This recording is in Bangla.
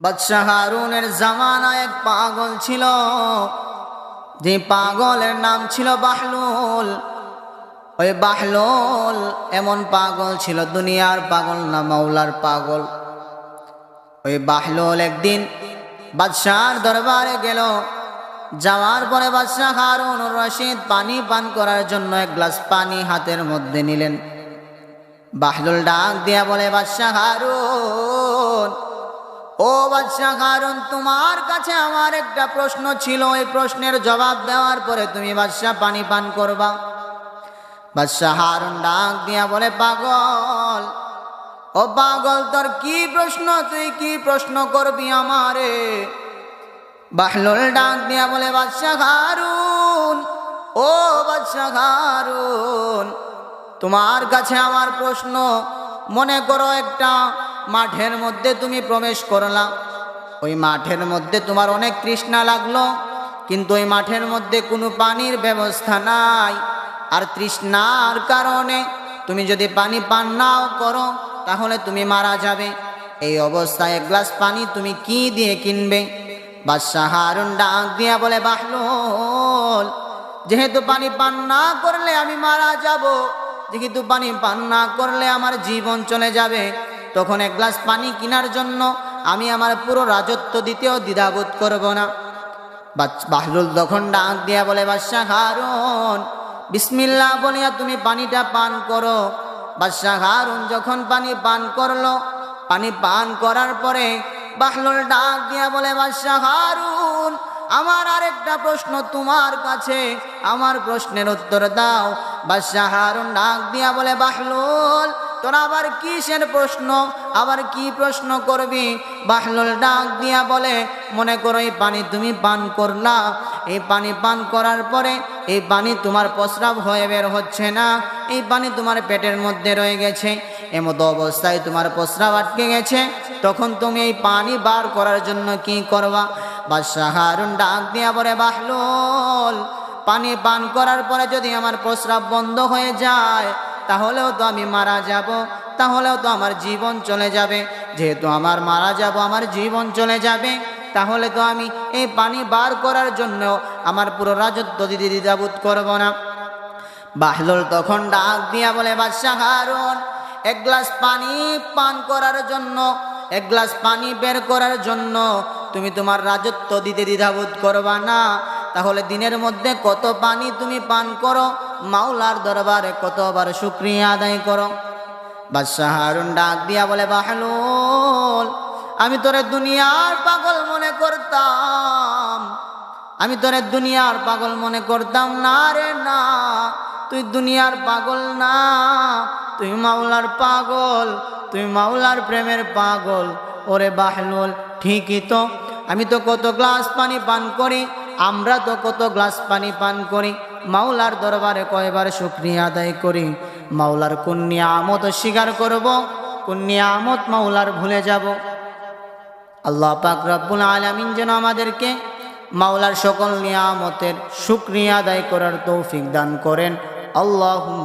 বাদশাহ হারুনের জামানায় এক পাগল ছিল, যে পাগলের নাম ছিল বাহলুল। ওই বাহলুল এমন পাগল ছিল, দুনিয়ার পাগল না, মাওলার পাগল। ওই বাহলুল একদিন বাদশাহর দরবারে গেল। যাওয়ার পরে বাদশাহ হারুনুর রশিদ পানি পান করার জন্য এক গ্লাস পানি হাতের মধ্যে নিলেন। বাহলুল ডাক দিয়া বলে, বাদশাহ হারুন, ও বাদশাহ হারুন, তোমার কাছে আমার একটা প্রশ্ন ছিল, এই প্রশ্নের জবাব দেওয়ার পরে তুমি বাদশাহ পানি পান করবা। বাদশাহ হারুন ডাক দিয়া বলে, পাগল, ও পাগল, তোর কি প্রশ্ন? তুই কি প্রশ্ন করবি আমারে? বাহলুল ডাক দিয়া বলে, বাদশাহ হারুন, ও বাদশাহ হারুন, তোমার কাছে আমার প্রশ্ন। মনে করো একটা মাঠের মধ্যে তুমি প্রবেশ করলা। ওই মাঠের মধ্যে তোমার অনেক তৃষ্ণা লাগলো, কিন্তু ওই মাঠের মধ্যে কোনো পানির ব্যবস্থা নাই। আর তৃষ্ণার কারণে তুমি যদি পানি পান নাও করো তাহলে তুমি মারা যাবে। এই অবস্থায় এক গ্লাস পানি তুমি কি দিয়ে কিনবে? বাদশাহ হারুন ডাক দিয়া বলে, বাহলুল, যেহেতু পানি পান না করলে আমি মারা যাব, যেহেতু পানি পান না করলে আমার জীবন চলে যাবে, তখন এক গ্লাস পানি কেনার জন্য আমি আমার পুরো রাজত্ব দিতেও দ্বিধাবোধ করব না। বাহলুল তখন ডাক দিয়া বলে, বাদশাহ হারুন, বিসমিল্লাহ বলিয়া তুমি পানিটা পান করো। বাদশাহ হারুন যখন পানি পান করলো, পানি পান করার পরে বাহলুল ডাক দিয়া বলে, বাদশাহ হারুন, আমার আরেকটা প্রশ্ন তোমার কাছে, আমার প্রশ্নের উত্তর দাও। বাদশাহ হারুন ডাক দিয়া বলে, বাহলুল, তোর আবার কিসের প্রশ্ন? আবার কি প্রশ্ন করবি? বাহলুল ডাক দিয়া বলে, মনে করো এই পানি তুমি পান করলা, এই পানি পান করার পরে এই পানি তোমার প্রস্রাব হয়ে বের হচ্ছে না, এই পানি তোমার পেটের মধ্যে রয়ে গেছে, এমত অবস্থায় তোমার প্রস্রাব আটকে গেছে, তখন তুমি এই পানি বার করার জন্য কি করবা? বাদশাহ হারুন ডাক দিয়া বলে, বাহলুল, পানি পান করার পরে যদি আমার প্রস্রাব বন্ধ হয়ে যায় তাহলেও তো আমি মারা যাব, তাহলেও তো আমার জীবন চলে যাবে। যেহেতু আমার মারা যাব, আমার জীবন চলে যাবে, তাহলে তো আমি এই পানি বার করার জন্য আমার পুরো রাজত্ব দিতে দ্বিধাবোধ করব না। বাহলুল তখন ডাক দিয়া বলে, বাদশাহ হারুন, এক গ্লাস পানি পান করার জন্য, এক গ্লাস পানি বের করার জন্য তুমি তোমার রাজত্ব দিতে দ্বিধাবোধ করবা না, তাহলে দিনের মধ্যে কত পানি তুমি পান করো, মাওলার দরবারে কতবার শুকরিয়া আদায় করো। বাদশাহ হারুন ডাক দিয়া বলে, বাহলুল, আমি তোরে দুনিয়ার পাগল মনে করতাম, আমি তোরে দুনিয়ার পাগল মনে করতাম না রে না, তুই দুনিয়ার পাগল না, তুই মাওলার পাগল, তুই মাওলার প্রেমের পাগল। ওরে বাহলুল, ঠিকই তো, আমি তো কত গ্লাস পানি পান করি, আমরা তো কত গ্লাস পানি পান করি, মাওলার দরবারে কয়বার শুকরিয়া আদায় করি, মাওলার কোন নিয়ামত স্বীকার করব, কোন নিয়ামত মাওলার ভুলে যাব? আল্লাহ পাক রব্বুল আলামিন যেন আমাদেরকে মাওলার সকল নিয়ামতের শুকরিয়া আদায় করার তৌফিক দান করেন। আল্লাহুম্মা